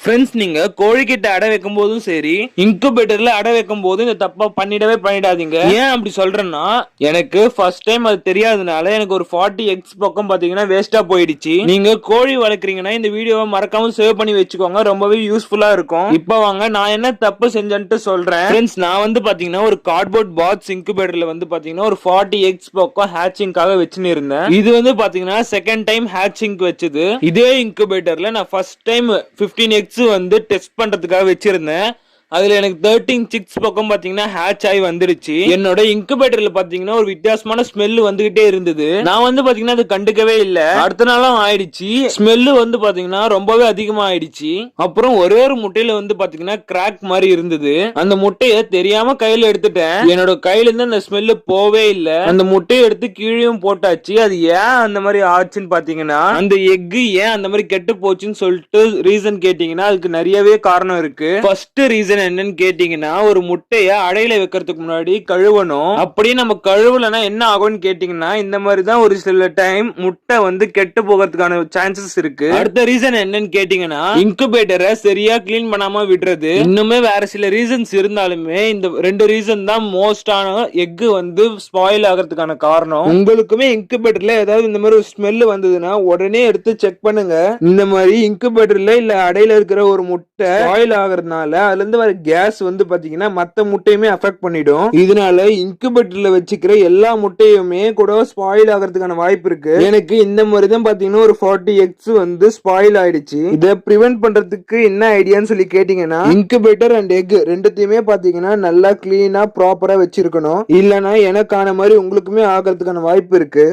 Friends, நீங்க கோழிக்கிட்ட அடை வைக்கும் போதும் சரி, இன்குபேட்டர்ல அடை வைக்கும் போதும் இந்த தப்பா பண்ணிடாதீங்க. ஏன் அப்படி சொல்றேன்னா, எனக்கு ஃபர்ஸ்ட் டைம் அது தெரியாதனால எனக்கு ஒரு 40 எக்ஸ் பக்கம் பாத்தீங்கன்னா வேஸ்டா போயிடுச்சு. நீங்க கோழி வளர்க்குறீங்கன்னா இந்த வீடியோவை மறக்காம சேவ் பண்ணி வச்சுக்கோங்க, ரொம்பவே யூஸ்ஃபுல்லா இருக்கும். இப்போ வாங்க நான் என்ன தப்பு செஞ்சேன்ட்டு சொல்றேன். ஃப்ரெண்ட்ஸ், நான் வந்து பாத்தீங்கன்னா ஒரு கார்ட்போர்ட் பாக்ஸ் இன்குபேட்டர்ல வந்து பாத்தீங்கன்னா ஒரு 40 எக்ஸ் பக்கம் ஹேச்சிங்காக வச்சுன்னு இருந்தேன். இது வந்து பாத்தீங்கன்னா செகண்ட் டைம் ஹேச்சிங் வச்சது. இதே இன்குபேட்டர்ல நான் ஃபர்ஸ்ட் டைம் 15 எக்ஸ் வந்து டெஸ்ட் பண்றதுக்காக வச்சிருந்தேன். அதுல எனக்கு 13 சிக்ஸ் பக்கம் பாத்தீங்கன்னா ஹேட்ச் ஆகி வந்துருச்சு. என்னோட இன்குபேட்டர்ல பாத்தீங்கன்னா ஒரு வித்தியாசமான ஸ்மெல் வந்துகிட்டே இருந்தது. நான் வந்து பாத்தீங்கன்னா அது கண்டுக்கவே இல்ல. அடுத்த நாளும் ஆயிடுச்சு. ஸ்மெல் வந்து பாத்தீங்கன்னா ரொம்பவே அதிகமா ஆயிடுச்சு. அப்புறம் ஒரே ஒரு முட்டையில வந்து பாத்தீங்கன்னா கிராக் மாதிரி இருந்தது. அந்த முட்டைய தெரியாம கையில எடுத்துட்டேன். என்னோட கையில இருந்து அந்த ஸ்மெல் போவே இல்ல. அந்த முட்டையை எடுத்து கீழேயும் போட்டாச்சு. அது ஏன் அந்த மாதிரி ஆச்சுன்னு பாத்தீங்கன்னா, அந்த எக் ஏன் அந்த மாதிரி கெட்டு போச்சுன்னு சொல்லிட்டு ரீசன் கேட்டீங்கன்னா அதுக்கு நிறையவே காரணம் இருக்கு. ஃபர்ஸ்ட் ரீசன் என்னன்னு கேட்டீங்கன்னா, ஒரு முட்டைய அடையில வைக்கிறதுக்கு முன்னாடி கழுவணும். அப்படியே நம்ம கழுவலனா என்ன ஆகும்னு கேட்டீங்கன்னா, இந்த மாதிரி தான் ஒரு சில டைம் முட்டை வந்து கெட்டு போகிறதுக்கான சான்சஸ் இருக்கு. அடுத்த ரீசன் என்னன்னு கேட்டீங்கன்னா, இன்குபேட்டரை சரியா கிளீன் பண்ணாம விடுறது. இன்னுமே வேற சில ரீசன்ஸ் இருந்தாலுமே இந்த ரெண்டு ரீசன் தான் மோஸ்டான எக் வந்து ஸ்பாயில் ஆகிறதுக்கான காரணம். உங்களுக்குமே இன்குபேட்டர்ல ஏதாவது இந்த மாதிரி ஒரு ஸ்மெல் வந்ததுன்னா உடனே எடுத்து செக் பண்ணுங்க. இந்த மாதிரி இன்குபேட்டர்ல இல்ல அடையில இருக்கிற ஒரு முட்டை ஸ்பாயில் ஆகிறதுனால அதுல இருந்து வர கேஸ் வந்து பாத்தீங்கன்னா மத்த முட்டையுமே அஃபெக்ட் பண்ணிடும். இதனால இன்குபேட்டர்ல வச்சுக்கிற எல்லா முட்டையுமே கூட ஸ்பாயில் ஆகிறதுக்கான வாய்ப்பு இருக்கு. எனக்கு இந்த மாதிரி தான் பாத்தீங்கன்னா ஒரு 40 எக்ஸ் வந்து ஸ்பாயில் ஆயிடுச்சு. இதை பிரிவென்ட் பண்றதுக்கு என்ன ஐடியான்னு சொல்லி கேட்டீங்கன்னா, இன்குபேட்டர் அண்ட் எக் ரெண்டுத்தையுமே பாத்தீங்கன்னா நல்லா கிளீனா ப்ராப்பரா வச்சிருக்கணும். இல்லனா எனக்கான மாதிரி உங்களுக்குமே ஆகிறதுக்கான வாய்ப்பு இருக்கு.